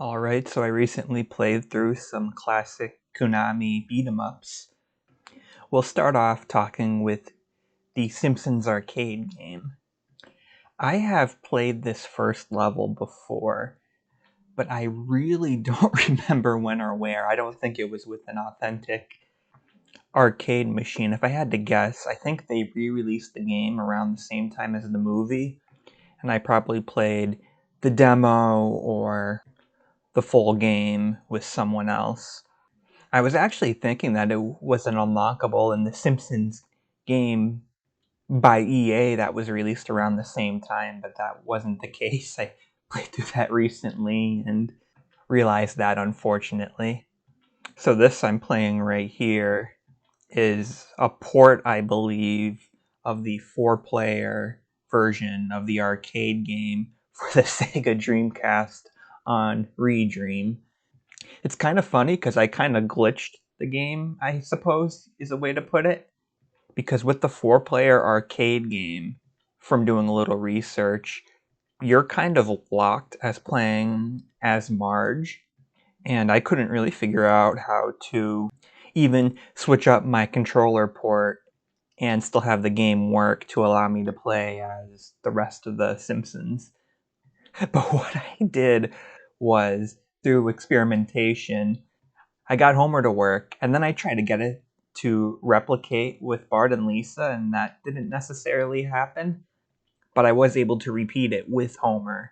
Alright, so I recently played through some classic Konami beat 'em ups. We'll start off talking with the Simpsons arcade game. I have played this first level before, but I really don't remember when or where. I don't think it was with an authentic arcade machine. If I had to guess, I think they re-released the game around the same time as the movie, and I probably played the demo or the full game with someone else. I was actually thinking that it was an unlockable in the Simpsons game by EA that was released around the same time, but that wasn't the case. I played through that recently and realized that, unfortunately. So this I'm playing right here is a port, I believe, of the 4-player version of the arcade game for the Sega Dreamcast on Redream. It's kind of funny because I kind of glitched the game, I suppose, is a way to put it. Because with the 4-player arcade game, from doing a little research, you're kind of locked as playing as Marge, and I couldn't really figure out how to even switch up my controller port and still have the game work to allow me to play as the rest of the Simpsons. But what I did was, through experimentation, I got Homer to work, and then I tried to get it to replicate with Bart and Lisa, and that didn't necessarily happen. But I was able to repeat it with Homer.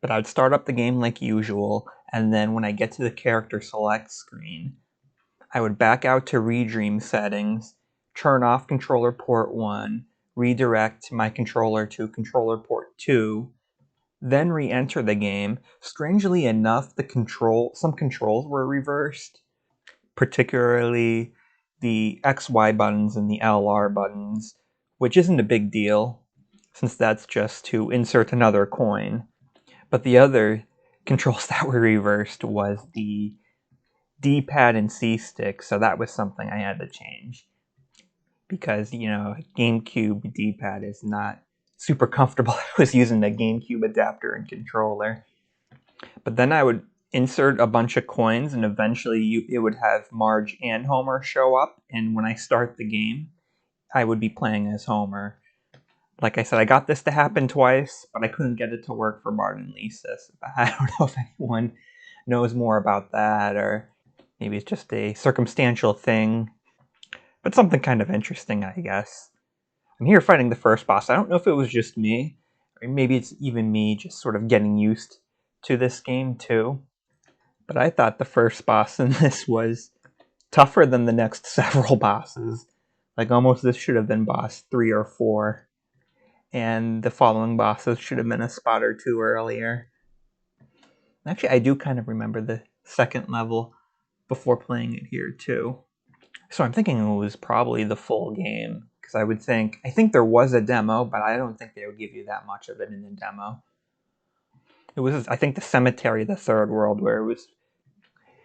But I would start up the game like usual, and then when I get to the character select screen, I would back out to Redream settings, turn off controller port 1, redirect my controller to controller port 2, then re-enter the game. Strangely enough, some controls were reversed, particularly the XY buttons and the LR buttons, which isn't a big deal, since that's just to insert another coin. But the other controls that were reversed was the D-pad and C-stick, so that was something I had to change. Because, GameCube D-pad is not super comfortable. I was using the GameCube adapter and controller. But then I would insert a bunch of coins, and eventually it would have Marge and Homer show up, and when I start the game, I would be playing as Homer. Like I said, I got this to happen twice, but I couldn't get it to work for Bart and Lisa. So I don't know if anyone knows more about that, or maybe it's just a circumstantial thing, but something kind of interesting, I guess. I'm here fighting the first boss. I don't know if it was just me, or maybe it's even me just sort of getting used to this game too. But I thought the first boss in this was tougher than the next several bosses. Like, almost this should have been boss 3 or 4. And the following bosses should have been a spot or two earlier. Actually, I do kind of remember the second level before playing it here too. So I'm thinking it was probably the full game, because I think there was a demo, but I don't think they would give you that much of it in the demo. It was, I think, the Cemetery, the Third World, where it was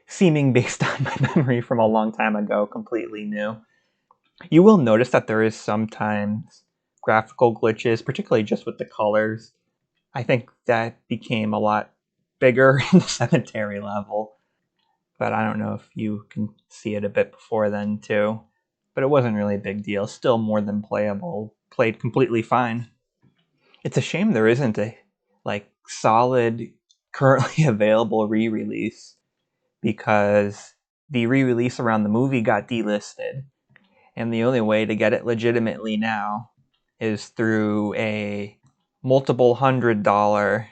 seeming, based on my memory from a long time ago, completely new. You will notice that there is sometimes graphical glitches, particularly just with the colors. I think that became a lot bigger in the Cemetery level, but I don't know if you can see it a bit before then too. But it wasn't really a big deal. Still more than playable. Played completely fine. It's a shame there isn't a solid currently available re-release, because the re-release around the movie got delisted, and the only way to get it legitimately now is through a multiple $100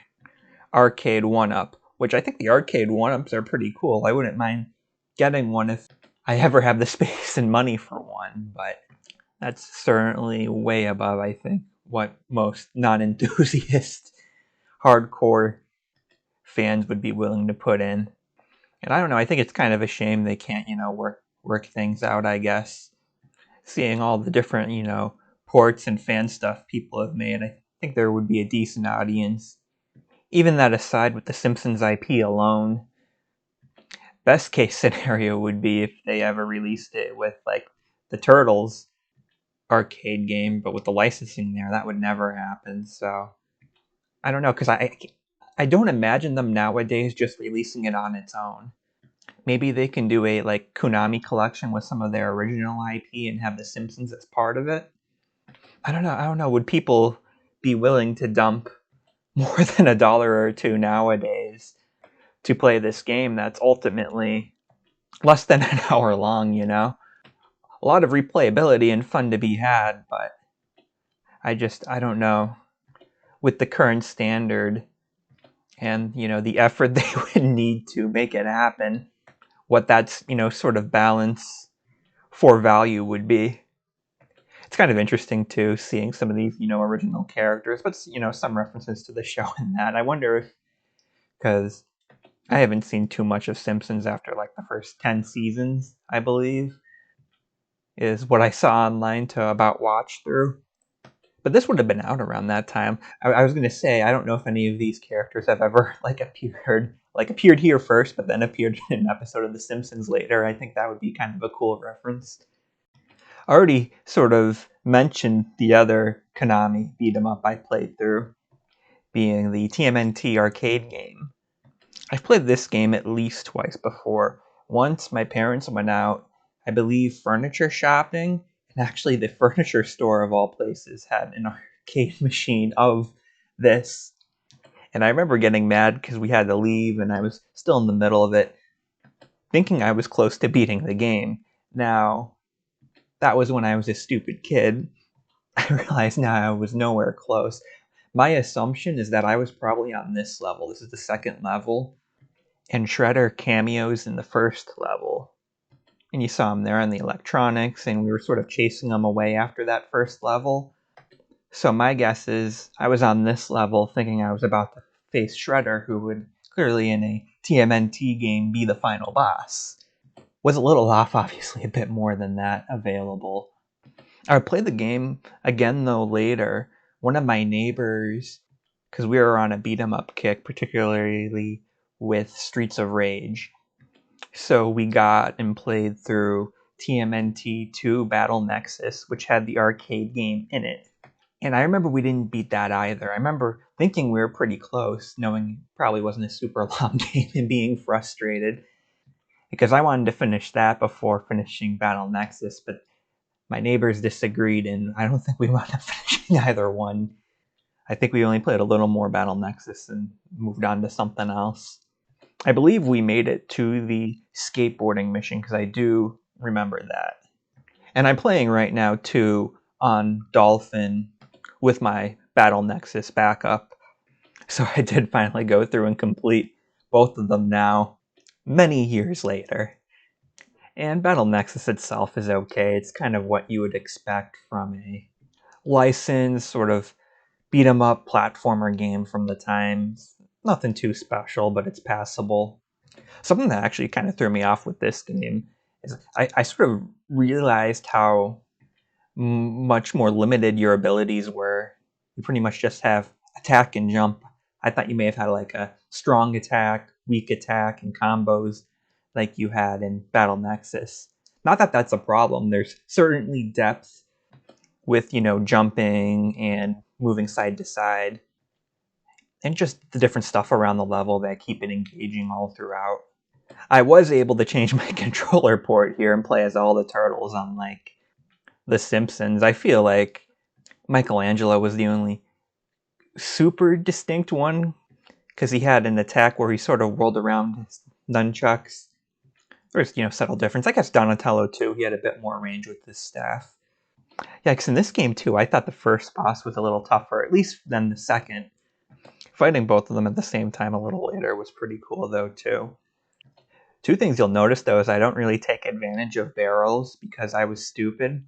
arcade 1-up, which I think the arcade 1-ups are pretty cool. I wouldn't mind getting one if I ever have the space and money for one, but that's certainly way above, I think, what most non-enthusiast hardcore fans would be willing to put in. And I don't know, I think it's kind of a shame they can't, work things out, I guess. Seeing all the different, ports and fan stuff people have made, I think there would be a decent audience. Even that aside, with the Simpsons IP alone, best case scenario would be if they ever released it with, the Turtles arcade game, but with the licensing there, that would never happen. So I don't know, because I don't imagine them nowadays just releasing it on its own. Maybe they can do a like Konami collection with some of their original IP and have The Simpsons as part of it. I don't know. Would people be willing to dump more than $1 or $2 nowadays to play this game that's ultimately less than an hour long, you know? A lot of replayability and fun to be had, but I don't know. With the current standard and, the effort they would need to make it happen, what that's, sort of balance for value would be. It's kind of interesting too, seeing some of these, original characters, but, some references to the show in that. I wonder if, because I haven't seen too much of Simpsons after like the first 10 seasons, I believe, is what I saw online to about watch through. But this would have been out around that time. I was going to say, I don't know if any of these characters have ever appeared here first, but then appeared in an episode of The Simpsons later. I think that would be kind of a cool reference. I already sort of mentioned the other Konami beat 'em up I played through, being the TMNT arcade game. I've played this game at least twice before. Once my parents went out, I believe, furniture shopping, and actually the furniture store of all places had an arcade machine of this. And I remember getting mad because we had to leave and I was still in the middle of it, thinking I was close to beating the game. Now, that was when I was a stupid kid. I realize now I was nowhere close. My assumption is that I was probably on this level. This is the second level. And Shredder cameos in the first level. And you saw him there on the electronics, and we were sort of chasing him away after that first level. So my guess is I was on this level thinking I was about to face Shredder, who would clearly in a TMNT game be the final boss. Was a little off, obviously, a bit more than that available. I played the game again, though, later. One of my neighbors, because we were on a beat-em-up kick, particularly with Streets of Rage. So we got and played through TMNT 2 Battle Nexus, which had the arcade game in it. And I remember we didn't beat that either. I remember thinking we were pretty close, knowing it probably wasn't a super long game and being frustrated. Because I wanted to finish that before finishing Battle Nexus, but my neighbors disagreed, and I don't think we wound up finishing either one. I think we only played a little more Battle Nexus and moved on to something else. I believe we made it to the skateboarding mission, because I do remember that. And I'm playing right now, too, on Dolphin with my Battle Nexus backup. So I did finally go through and complete both of them now, many years later. And Battle Nexus itself is okay. It's kind of what you would expect from a licensed sort of beat-em-up platformer game from the time. Nothing too special, but it's passable. Something that actually kind of threw me off with this game is I sort of realized how much more limited your abilities were. You pretty much just have attack and jump. I thought you may have had like a strong attack, weak attack, and combos like you had in Battle Nexus. Not that that's a problem. There's certainly depth with, jumping and moving side to side. And just the different stuff around the level that keep it engaging all throughout. I was able to change my controller port here and play as all the turtles on, like, The Simpsons. I feel like Michelangelo was the only super distinct one, because he had an attack where he sort of whirled around his nunchucks. There's, subtle difference. I guess Donatello, too, he had a bit more range with his staff. Yeah, because in this game, too, I thought the first boss was a little tougher, at least than the second. Fighting both of them at the same time a little later was pretty cool, though, too. Two things you'll notice, though, is I don't really take advantage of barrels because I was stupid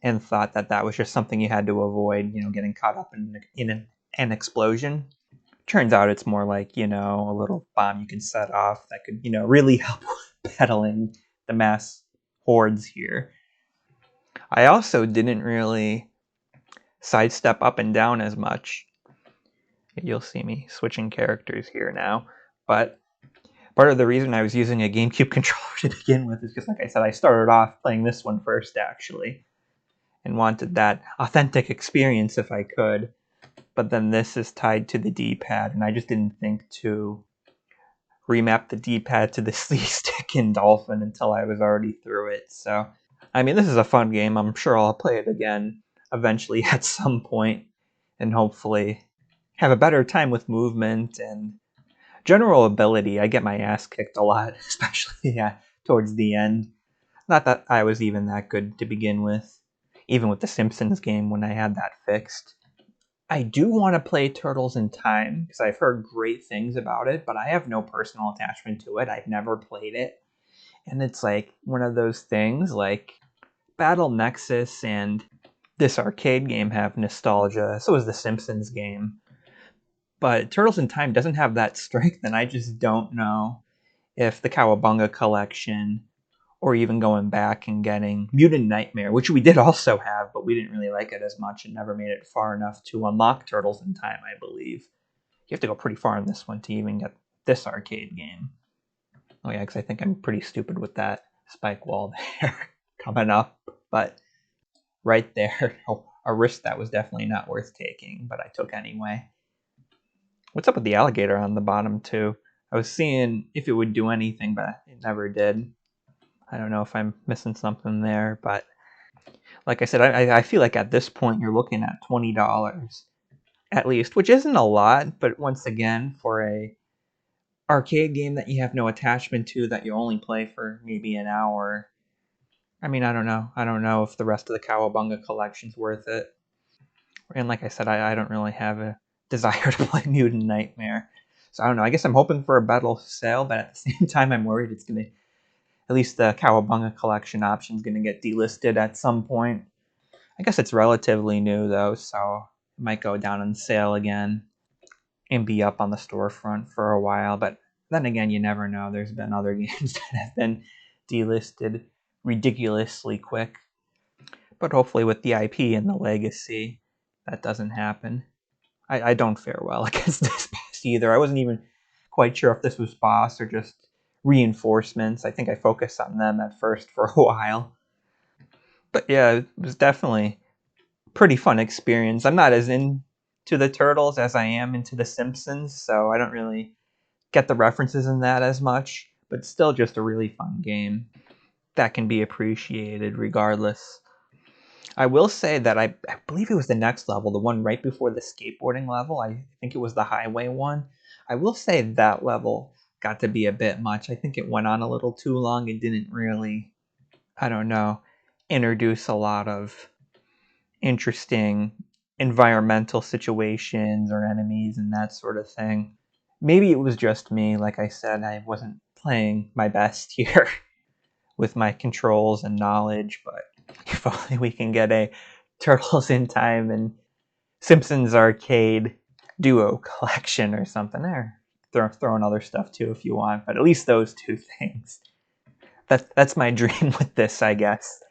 and thought that that was just something you had to avoid, getting caught up in an explosion. Turns out it's more like, a little bomb you can set off that could, really help battling the mass hordes here. I also didn't really sidestep up and down as much. You'll see me switching characters here now, but part of the reason I was using a GameCube controller to begin with is because, like I said, I started off playing this one first, actually, and wanted that authentic experience if I could. but then this is tied to the D-pad, and I just didn't think to remap the D-pad to the C-stick in Dolphin until I was already through it. So, I mean, this is a fun game. I'm sure I'll play it again eventually at some point, and hopefully have a better time with movement and general ability. I get my ass kicked a lot, especially towards the end. Not that I was even that good to begin with, even with the Simpsons game when I had that fixed. I do want to play Turtles in Time because I've heard great things about it, but I have no personal attachment to it. I've never played it. And it's like one of those things like Battle Nexus and this arcade game have nostalgia. So is the Simpsons game. But Turtles in Time doesn't have that strength, and I just don't know if the Cowabunga collection or even going back and getting Mutant Nightmare, which we did also have, but we didn't really like it as much and never made it far enough to unlock Turtles in Time, I believe. You have to go pretty far in this one to even get this arcade game. Oh yeah, because I think I'm pretty stupid with that spike wall there coming up, but right there, a risk that was definitely not worth taking, but I took anyway. What's up with the alligator on the bottom too? I was seeing if it would do anything, but it never did. I don't know if I'm missing something there, but like I said, I feel like at this point you're looking at $20 at least, which isn't a lot, but once again, for a arcade game that you have no attachment to, that you only play for maybe an hour, I mean, I don't know. I don't know if the rest of the Cowabunga collection's worth it. And like I said, I don't really have a desire to play Mutant Nightmare. So I don't know. I guess I'm hoping for a better sale, but at the same time, I'm worried it's going to, at least the Cowabunga collection option is going to get delisted at some point. I guess it's relatively new, though, so it might go down on sale again and be up on the storefront for a while. But then again, you never know. There's been other games that have been delisted ridiculously quick. But hopefully with the IP and the legacy, that doesn't happen. I don't fare well against this boss either. I wasn't even quite sure if this was boss or just reinforcements. I think I focused on them at first for a while. But yeah, it was definitely a pretty fun experience. I'm not as into the Turtles as I am into the Simpsons, so I don't really get the references in that as much, but still just a really fun game that can be appreciated regardless. I will say that I believe it was the next level, the one right before the skateboarding level. I think it was the highway one. I will say that level got to be a bit much. I think it went on a little too long. It didn't really, I don't know, introduce a lot of interesting environmental situations or enemies and that sort of thing. Maybe it was just me. Like I said, I wasn't playing my best here with my controls and knowledge, but if only we can get a Turtles in Time and Simpsons Arcade duo collection or something there. Throw in other stuff too if you want, but at least those two things. That's my dream with this, I guess.